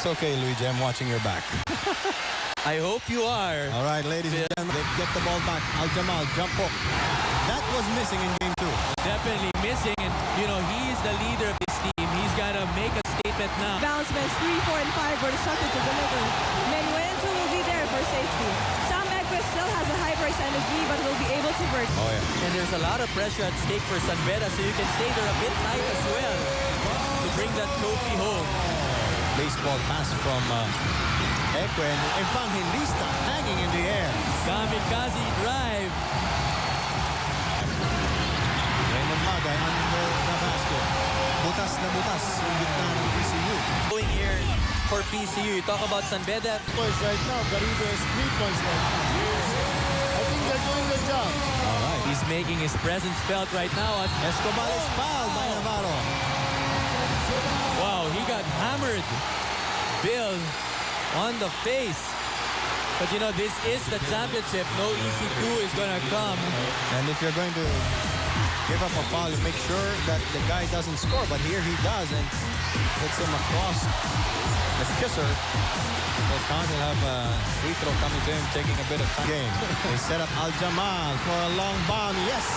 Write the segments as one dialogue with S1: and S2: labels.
S1: It's okay, Luigi. I'm watching your back.
S2: I hope you are.
S1: All right, ladies and gentlemen, they get the ball back. Al-Jamal, jump hook. That was missing in game 2.
S2: Definitely missing, and he is the leader of this team. He's got to make a statement now.
S3: Bounce miss 3, 4, and 5 were instructed to deliver. Menuento will be there for safety. Sam Equist still has a high brace on his knee, but will be able to break.
S1: Oh, yeah.
S2: And there's a lot of pressure at stake for San Beda, so you can say they're a bit tight as well to bring that trophy home.
S1: Baseball pass from Ekwe, and Evangelista hanging in the air.
S2: Kamikaze drive.
S1: Raymond Magay under the basket. Butas na butas yung gitna ng PCU.
S2: Going here for PCU. You talk about San Beda.
S4: Points right now. Garrido has 3 points right now. I think they're doing their job.
S1: All right.
S2: He's making his presence felt right now.
S1: Escobar is fouled by Navarro.
S2: Wow, he got hammered. Bill on the face. But this is the championship. No easy 2 is gonna come.
S1: And if you're going to give up a foul, make sure that the guy doesn't score. But here he does, and hits him across the kisser. So Khan will have a free throw coming to him, taking a bit of time. They set up Al-Jamal for a long bomb. Yes!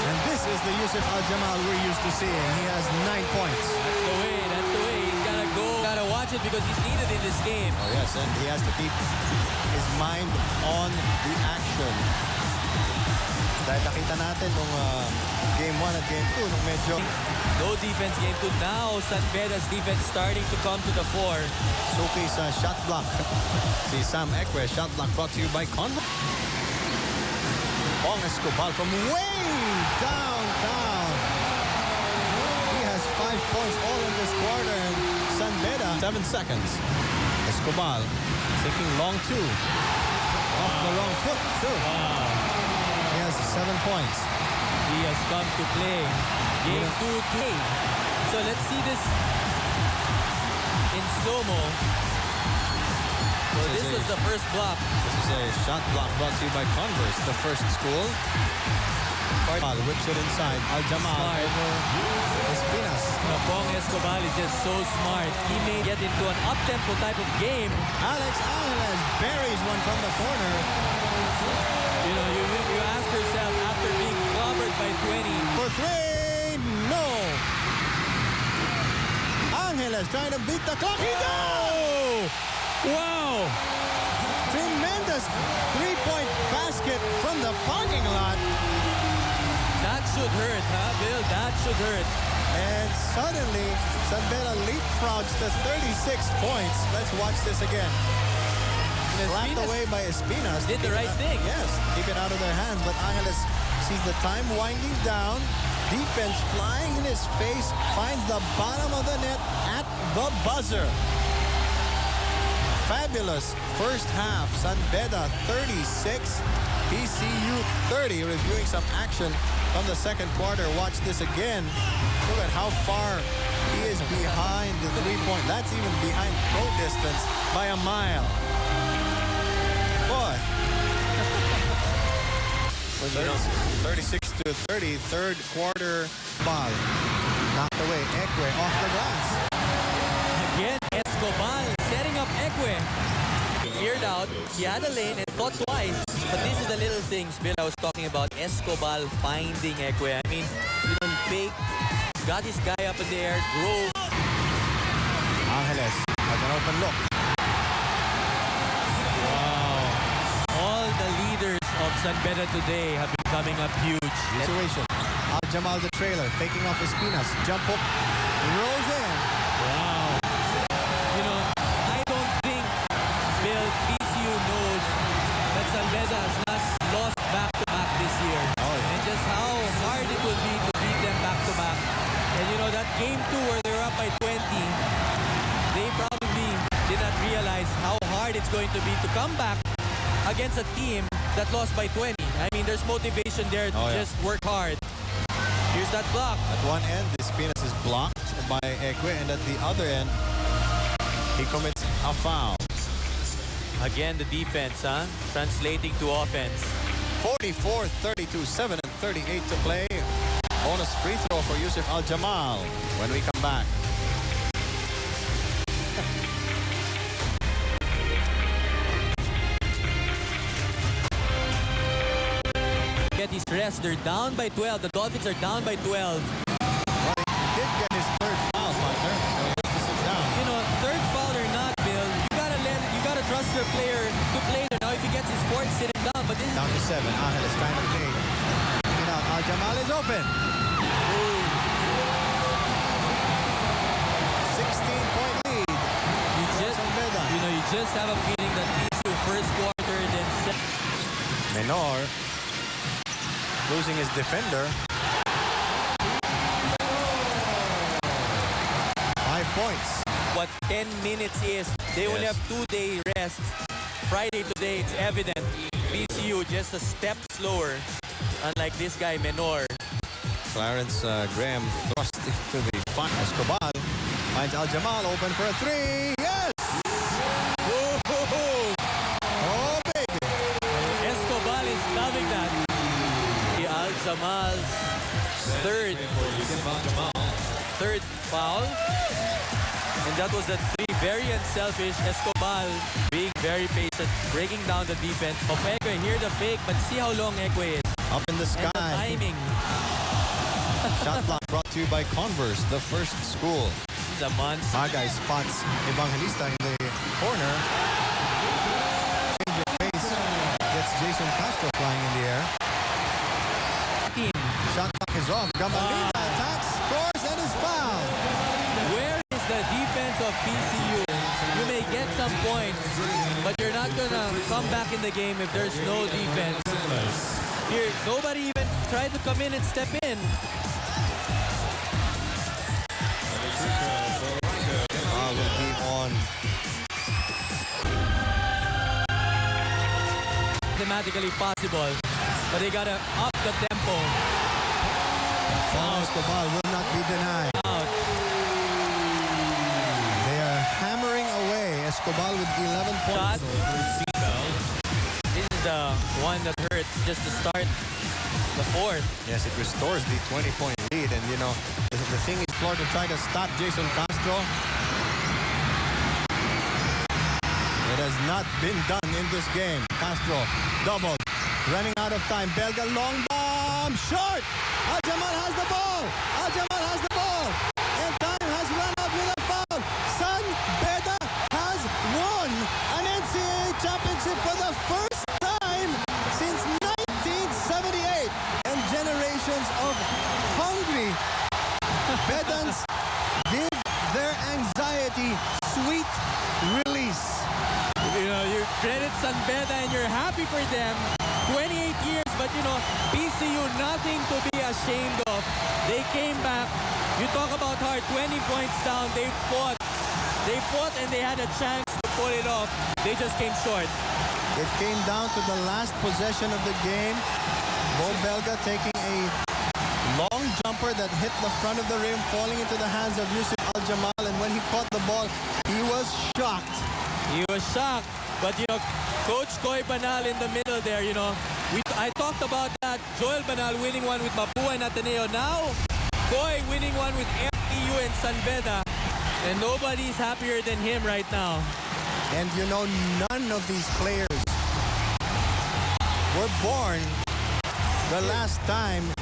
S1: And this is the Yusuf Al-Jamal we're used to seeing. He has 9 points.
S2: That's the way. He's gotta go. Gotta watch it because he's needed in this game.
S1: Oh yes, and he has to keep his mind on the action. Dahil nakita natin nung game 1 at game 2 nung medyo
S2: no defense game 2. Now San Beda's defense starting to come to the fore.
S1: Suki's shot block. Si Sam Ekwe, shot block brought to you by Convo. Bong Escobar from way downtown. He has 5 points all in this quarter, and San Beda 7 seconds. Escobar thinking long 2. Off the wrong foot too. He has 7 points.
S2: He has come to play. Game 2 play. So let's see this in slow-mo. So this is the first block.
S1: This is a shot block brought to you by Converse, the first school. Whips it inside. Al-Jamal over Espinas.
S2: Bong Escobar is just so smart. He may get into an up-tempo type of game.
S1: Alex Angeles buries one from the corner.
S2: You ask yourself after being clobbered by 20.
S1: For 3, no. Angeles trying to beat the clock. He does!
S2: Wow!
S1: Tremendous 3-point basket from the parking lot.
S2: That should hurt, huh, Bill? That should hurt.
S1: And suddenly, San Beda leapfrogs to 36 points. Let's watch this again. Slapped away by Espinas.
S2: Did the right thing.
S1: Yes, keep it out of their hands. But Angeles sees the time winding down. Defense flying in his face. Finds the bottom of the net at the buzzer. Fabulous first half. San Beda 36. PCU 30. Reviewing some action from the second quarter. Watch this again. Look at how far he is behind the 3-point. That's even behind pro distance by a mile. Boy. 36 to 30. Third quarter ball. Knocked away. Ekwe off the glass.
S2: Again, Escobar setting up Ekwe. Cleared out. He had a lane and thought twice. But this is the little things, Bill, I was talking about. Escobar finding Ekwe. I mean, fake. Got his guy up in the air. Drove.
S1: Angeles has an open look.
S2: Wow. All the leaders of San Beda today have been coming up huge.
S1: Situation. Al-Jamal the trailer. Taking off Espinas. Jump hook. Rolls in.
S2: Wow. I don't think Bill PCU knows that San Beda has not lost back-to-back this year.
S1: Oh, yeah.
S2: And just how hard it will be to beat them back-to-back. And that game 2 where they're up by 20, they probably did not realize how hard it's going to be to come back against a team that lost by 20. I mean, there's motivation there to just work hard. Here's that block.
S1: At one end, Espinas is blocked by Ekwe, and at the other end, he commits a foul.
S2: Again, the defense, translating to offense.
S1: 44-32, 7 and 38 to play. Bonus free throw for Yusuf Al-Jamal when we come back.
S2: pass. They're down by 12. The Dolphins are down by 12.
S1: Well, he did get his third foul, partner. So he has to sit down.
S2: You know, third foul or not, Bill, you gotta trust your player to play there. Now, if he gets his fourth, sit him down. But this is
S1: Down to 7. Angel is trying to play. Looking out. Al-Jamal is open. 16-point lead.
S2: You just have a feeling that PCU first quarter, then
S1: Menor losing his defender. 5 points.
S2: what 10 minutes is. They only have 2-day rest. Friday today, it's evident. PCU just a step slower, unlike this guy, Menor.
S1: Clarence Graham thrust into the front. Escobar finds Al-Jamal open for a 3. Yes! Oh, big!
S2: Escobar is loving that. Al-Jamal's third foul. And that was a 3. Very unselfish. Escobar being very patient, breaking down the defense. Ekwe, hear the fake, but see how long Ekwe is.
S1: Up in the sky.
S2: And the timing.
S1: Shot block brought to you by Converse, the first school.
S2: He's a monster.
S1: Bagay spots Evangelista in the corner. Change of pace. Gets Jason Castro flying in the air. Shot clock is off. Gamalita attacks, scores, and is fouled.
S2: Where is the defense of PCU? You may get some points, but you're not going to come back in the game if there's no defense. Here, nobody even tried to come in and step in.
S1: Will be on.
S2: Mathematically possible, but they got to up the tempo.
S1: Escobar will not be denied.
S2: Out.
S1: They are hammering away. Escobar with 11
S2: Shot.
S1: points.
S2: This is the one that hurts just to start the fourth.
S1: Yes, it restores the 20-point lead. And, you know, the thing is, Florida tried to stop Jason Castro. It has not been done in this game. Castro doubled, running out of time. Belga long bomb, short. Al-Jamal has the ball. Al-Jamal has the ball. And time has run out with a foul. San Beda has won an NCAA championship for the first time since 1978. And generations of hungry Bedans give their anxiety sweet release.
S2: You know, you credit San Beda and you're happy for them. 28 years, but you know, PCU nothing to be ashamed of. They came back. You talk about hard, 20 points down. They fought. They fought and they had a chance to pull it off. They just came short.
S1: It came down to the last possession of the game. Bo Belga taking a long jumper that hit the front of the rim, falling into the hands of Yusuf Al-Jamal. And when he caught the ball, he was shocked.
S2: He was shocked. But, you know, Coach Koy Banal in the middle there, you know. I talked about that. Joel Banal winning one with Mapua and Ateneo. Now, Koy winning one with FPU and San Beda. And nobody's happier than him right now.
S1: And, you know, none of these players were born the last time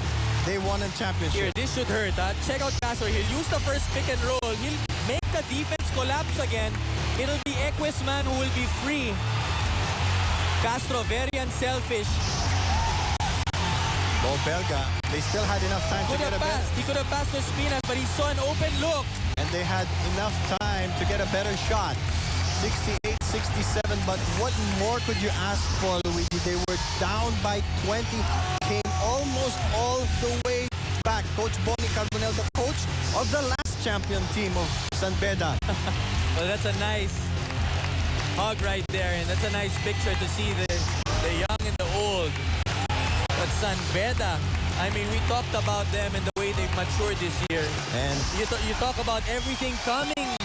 S1: they won a championship.
S2: Here, this should hurt. Check out Castro. He'll use the first pick and roll. He'll make the defense collapse again. It'll be Ekwe's man who will be free. Castro, very unselfish.
S1: Bo Belga, they still had enough time to get a better.
S2: He could have passed to Spinas, but he saw an open look.
S1: And they had enough time to get a better shot. 68-67, but what more could you ask for, Luigi? They were down by 20, came almost all the way back. Coach Bonnie Carbonell, the coach of the last champion team of San Beda.
S2: Well, that's a nice hug right there, and that's a nice picture to see the young and the old. But San Beda, I mean, we talked about them and the way they've matured this year.
S1: And
S2: you talk about everything coming